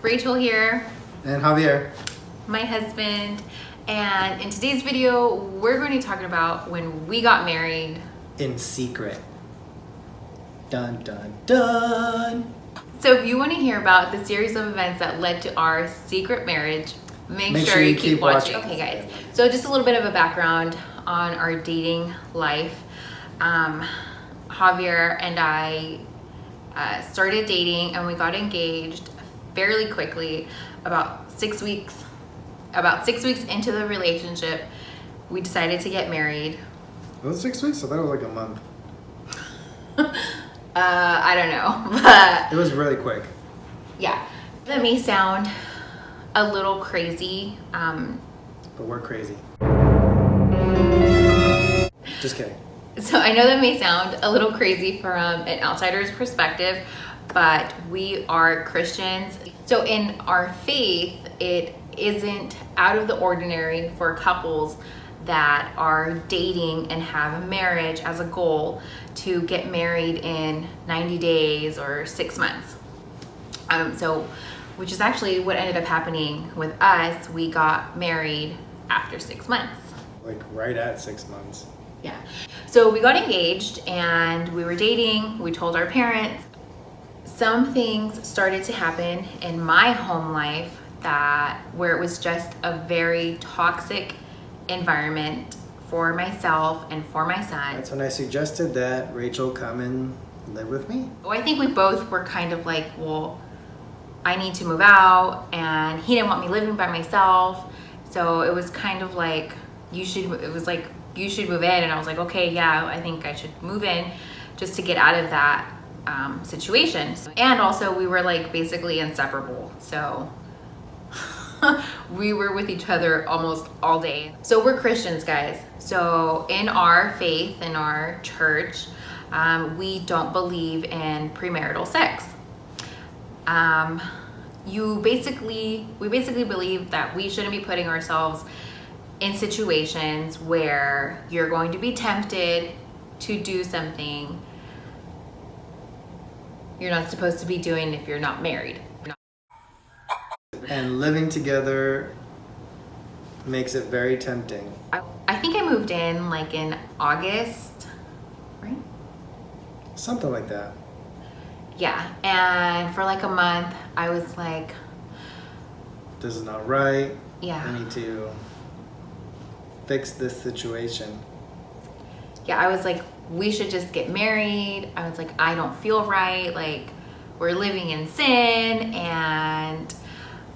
Rachel here. And Javier. My husband. And in today's video, we're going to be talking about when we got married. In secret. Dun, dun, dun. So if you want to hear about the series of events that led to our secret marriage, make sure you keep watching. Okay guys, so just a little bit of a background on our dating life. Javier and I started dating and we got engaged fairly quickly. About 6 weeks into the relationship, we decided to get married. Was it 6 weeks? I thought it was like a month. I don't know, but it was really quick. Yeah, that may sound a little crazy. But we're crazy. Just kidding. So I know that may sound a little crazy from an outsider's perspective, but we are Christians. So in our faith, it isn't out of the ordinary for couples that are dating and have a marriage as a goal to get married in 90 days or 6 months. Which is actually what ended up happening with us. We got married after 6 months. Like right at 6 months. Yeah. So we got engaged and we were dating. We told our parents. Some things started to happen in my home life where it was just a very toxic environment for myself and for my son. That's when I suggested that Rachel come and live with me. Well, I think we both were kind of like, well, I need to move out, and he didn't want me living by myself. So it was kind of like, you should move in. And I was like, okay, yeah, I think I should move in just to get out of that situation. And also we were like basically inseparable. So we were with each other almost all day. So we're Christians, guys. So in our faith, in our church, we don't believe in premarital sex. We basically believe that we shouldn't be putting ourselves in situations where you're going to be tempted to do something you're not supposed to be doing if you're not married. And living together makes it very tempting. I think I moved in like in August, right? Something like that. Yeah, and for like a month, I was like, this is not right. Yeah. I need to fix this situation. Yeah, I was like, we should just get married. I was like, I don't feel right. Like, we're living in sin, and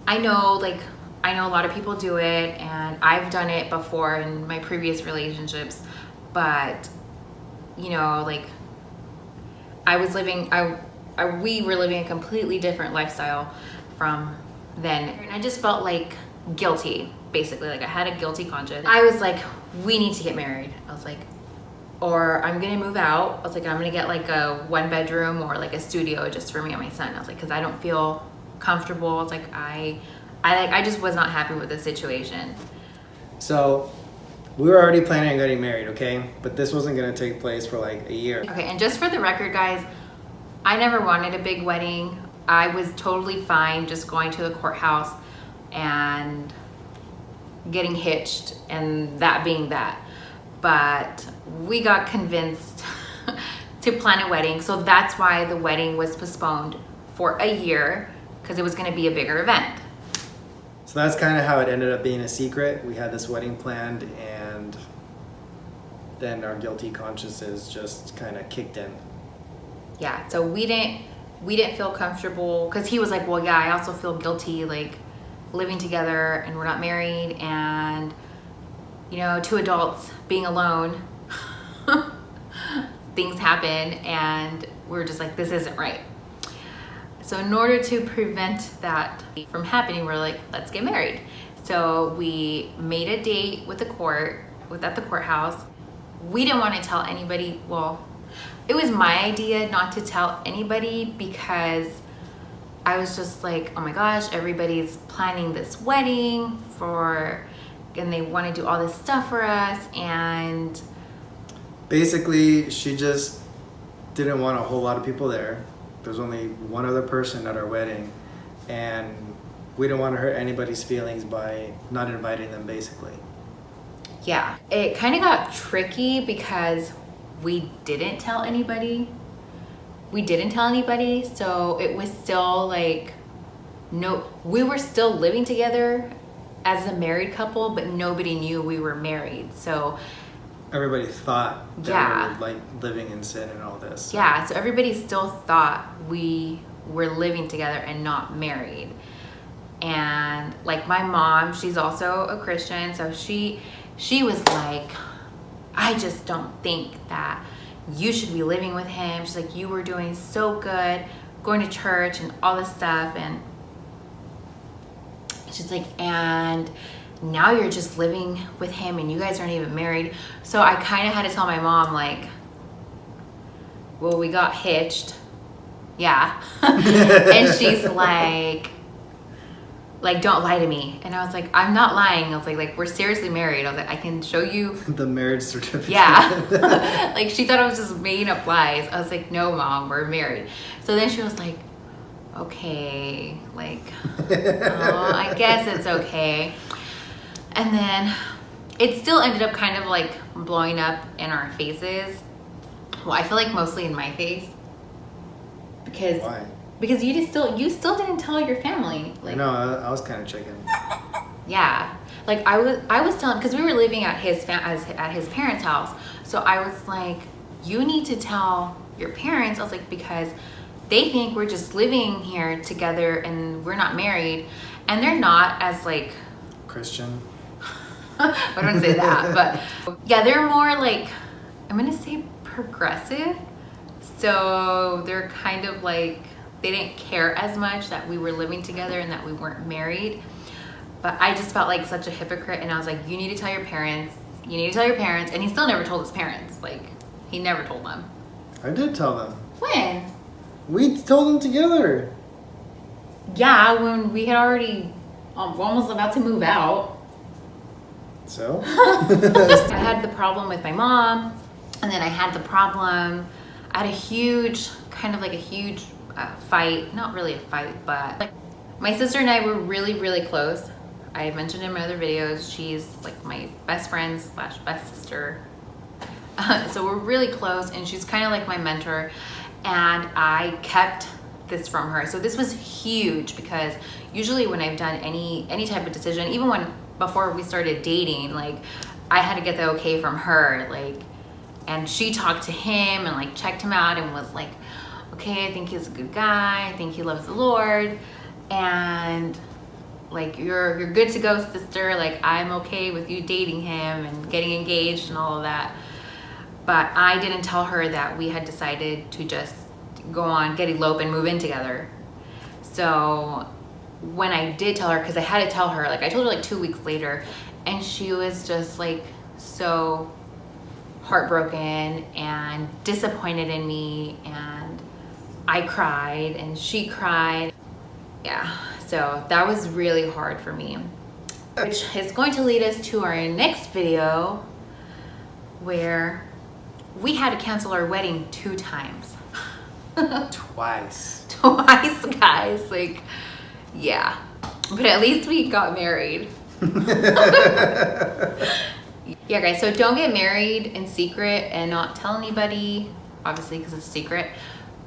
I know a lot of people do it, and I've done it before in my previous relationships, but you know, like we were living a completely different lifestyle from then, and I just felt like guilty, basically. Like I had a guilty conscience. I was like, we need to get married. I was like, or I'm gonna move out. I was like, I'm gonna get like a 1-bedroom or like a studio just for me and my son. I was like, because I don't feel comfortable. It's like I just was not happy with the situation. So we were already planning on getting married, okay? But this wasn't gonna take place for like a year. Okay, and just for the record, guys, I never wanted a big wedding. I was totally fine just going to the courthouse and getting hitched and that being that. But we got convinced to plan a wedding. So that's why the wedding was postponed for a year, because it was gonna be a bigger event. So that's kind of how it ended up being a secret. We had this wedding planned, and then our guilty consciences just kind of kicked in. Yeah, so we didn't feel comfortable, because he was like, well, yeah, I also feel guilty, like living together and we're not married, and you know, 2 adults being alone, things happen, and we're just like, this isn't right. So in order to prevent that from happening, we're like, let's get married. So we made a date at the courthouse. We didn't want to tell anybody. Well, it was my idea not to tell anybody, because I was just like, oh my gosh, everybody's planning this wedding and they want to do all this stuff for us, and basically she just didn't want a whole lot of people there. There's only one other person at our wedding, and we don't want to hurt anybody's feelings by not inviting them, basically. Yeah, it kind of got tricky because we didn't tell anybody. So it was still like, no, we were still living together as a married couple, but nobody knew we were married. So everybody thought that yeah, we were like living in sin and all this. So. Yeah, so everybody still thought we were living together and not married. And like my mom, she's also a Christian, so she was like, I just don't think that you should be living with him. She's like, you were doing so good, going to church and all this stuff. And she's like, and now you're just living with him and you guys aren't even married. So I kind of had to tell my mom, like, well, we got hitched. Yeah. And she's like, don't lie to me. And I was like, I'm not lying. I was like, we're seriously married. I was like, I can show you the marriage certificate. Yeah. Like she thought I was just making up lies. I was like, no, Mom, we're married. So then she was like, okay, like, oh, I guess it's okay. And then it still ended up kind of like blowing up in our faces. Well, I feel like mostly in my face. Because why? Because you still didn't tell your family. Like, no, I was kind of chicken. Yeah, like I was telling, because we were living at his parents' house. So I was like, you need to tell your parents. I was like, because they think we're just living here together and we're not married, and they're not as like Christian. I don't say that, but yeah, they're more like, I'm gonna say progressive. So they're kind of like, they didn't care as much that we were living together and that we weren't married. But I just felt like such a hypocrite, and I was like, you need to tell your parents. You need to tell your parents. And he still never told his parents. Like, he never told them. I did tell them. When? We told them together. Yeah, when we had already almost about to move out. So? I had the problem with my mom, and then I had a huge fight. Not really a fight, but like my sister and I were really, really close. I mentioned in my other videos, she's like my best friend / best sister. So we're really close, and she's kind of like my mentor, and I kept this from her. So this was huge, because usually when I've done any type of decision, even before we started dating, like I had to get the okay from her, like, and she talked to him and like checked him out and was like, okay, I think he's a good guy, I think he loves the Lord, and like you're good to go, sister, like I'm okay with you dating him and getting engaged and all of that. But I didn't tell her that we had decided to just get eloped and move in together. So when I did tell her, because I had to tell her, like I told her like 2 weeks later, and she was just like so heartbroken and disappointed in me, and I cried and she cried. Yeah, so that was really hard for me, which is going to lead us to our next video, where we had to cancel our wedding 2 times. Twice, guys. Like, yeah, but at least we got married. Yeah, guys, so don't get married in secret and not tell anybody, obviously, because it's a secret,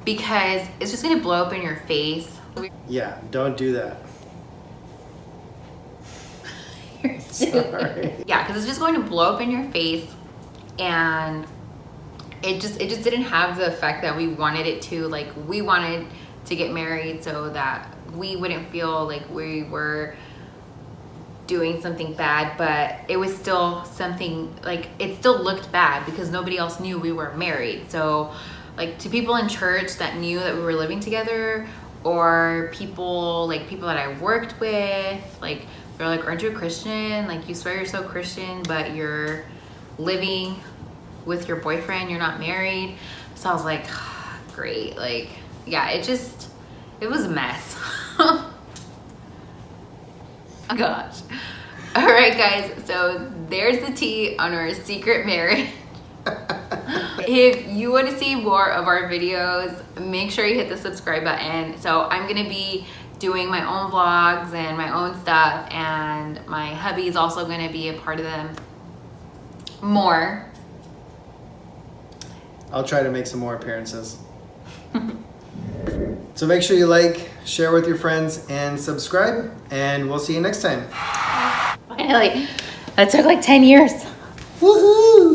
because it's just gonna blow up in your face. Yeah, don't do that. You're sorry. Yeah, because it's just going to blow up in your face, and it just didn't have the effect that we wanted it to. Like, we wanted to get married so that we wouldn't feel like we were doing something bad, but it was still something, like, it still looked bad because nobody else knew we were married. So like, to people in church that knew that we were living together, or people that I worked with, like, they're like, aren't you a Christian? Like, you swear you're so Christian, but you're living with your boyfriend, you're not married. So I was like, great. Like, yeah, it was a mess. Oh gosh. All right, guys, so there's the tea on our secret marriage. If you want to see more of our videos, make sure you hit the subscribe button. So I'm gonna be doing my own vlogs and my own stuff, and my hubby is also going to be a part of them more. I'll try to make some more appearances. So make sure you like, share with your friends, and subscribe, and we'll see you next time. Finally, that took like 10 years. Woohoo!